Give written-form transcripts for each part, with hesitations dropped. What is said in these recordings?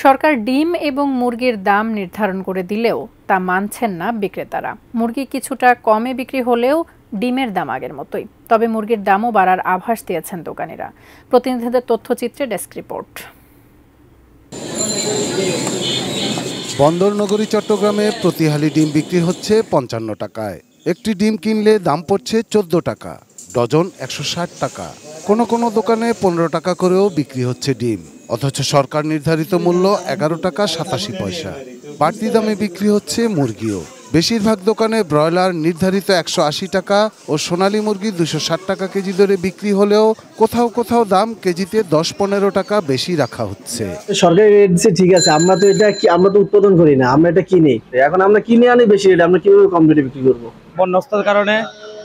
সরকার ডিম এবং মুরগির দাম নির্ধারণ করে দিলেও তা মানছেন না বিক্রেতারা। মুরগি কিছুটা কমে বিক্রি হলেও ডিমের দাম আগের মতোই। তবে মুরগির দামও বাড়ার আভাস দিয়েছেন দোকানিরা। প্রতিনিধিদের তথ্যচিত্রে ডেস্ক রিপোর্ট। বন্দর নগরী চট্টগ্রামে প্রতি হালি ডিম বিক্রি হচ্ছে ৫৫ টাকায়। একটি ডিম কিনলে দাম পড়ছে ১৪ টাকা, ডজন ১৬০ টাকা। কোনো কোনো দোকানে ১৫ টাকা করেও বিক্রি হচ্ছে ডিম, অথচ সরকার নির্ধারিত মূল্য ১১ টাকা ৮৭ পয়সা। বাড়তি দামে বিক্রি হচ্ছে মুরগিও। বেশিরভাগ দোকানে ব্রয়লার নির্ধারিত ১৮০ টাকা ও সোনালী মুরগি ২৬০ টাকা কেজি দরে বিক্রি হলেও কোথাও কোথাও দাম কেজিতে ১০-১৫ টাকা বেশি রাখা হচ্ছে। সরকারি রেট দিচ্ছে ঠিক আছে, আমরা তো উৎপাদন করি না, আমরা এটা কিনি। এখন আমরা কিনে আনি বেশি রেট, আমরা কিভাবে কম রেটে বিক্রি করবো? বন্যার কারণে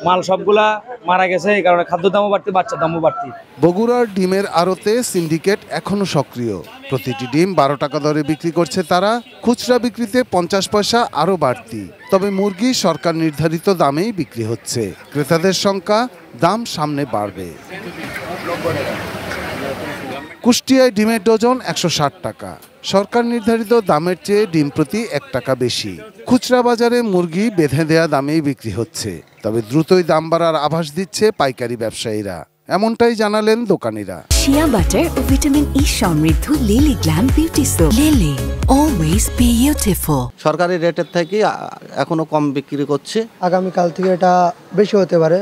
মাল সবগুলা মারা গেছে, এই কারণে খাদ্য দামও বাড়তি, বাচ্চার দামও বাড়তি। বগুড়ার ডিমের আড়তে সিন্ডিকেট এখনো সক্রিয়। প্রতিটি ডিম ১২ টাকা দরে বিক্রি করছে তারা। খুচরা বিক্রিতে ৫০ পয়সা আরও বাড়তি। তবে মুরগি সরকার নির্ধারিত দামেই বিক্রি হচ্ছে। ক্রেতাদের সংখ্যা, দাম সামনে বাড়বে। কুষ্টিয়ায় ডিমের ডজন ১৬০ টাকা। সরকার নির্ধারিত দামের চেয়ে ডিম প্রতি ১ টাকা বেশি। খুচরা বাজারে মুরগি বেঁধে দেয়া দামেই বিক্রি হচ্ছে। তবে দ্রুতই দাম বাড়ার আভাস দিচ্ছে পাইকারি ব্যবসায়ীরা। এমনটাই জানালেন দোকানিরা। শিয়া বাটার ও ভিটামিন ই সমৃদ্ধ lily glam beauty soap. Lily, always beautiful. সরকারি রেটের থেকে এখনো কম বিক্রি করছে। আগামীকাল থেকে এটা বেশি হতে পারে।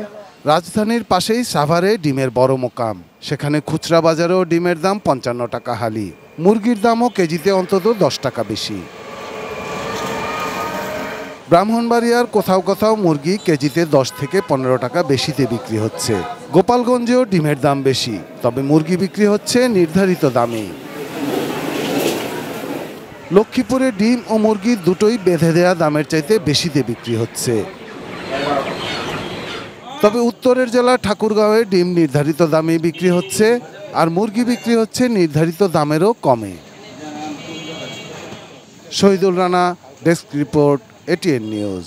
রাজধানীর পাশেই সাভারে ডিমের বড় মোকাম। সেখানে খুচরা বাজারেও ডিমের দাম ৫৫ টাকা হালি। মুরগির দামও কেজিতে অন্তত ১০ টাকা বেশি। ব্রাহ্মণবাড়িয়ার কোথাও কোথাও মুরগি কেজিতে ১০ থেকে ১৫ টাকা বেশিতে বিক্রি হচ্ছে। গোপালগঞ্জেও ডিমের দাম বেশি, তবে মুরগি বিক্রি হচ্ছে নির্ধারিত দামে। লক্ষ্মীপুরে ডিম ও মুরগি দুটোই বেঁধে দেয়া দামের চাইতে বেশিতে বিক্রি হচ্ছে। তবে উত্তরের জেলা ঠাকুরগাঁওয়ে ডিম নির্ধারিত দামে বিক্রি হচ্ছে, আর মুরগি বিক্রি হচ্ছে নির্ধারিত দামেরও কমে। Shahidul Rana, desk report, ATN news.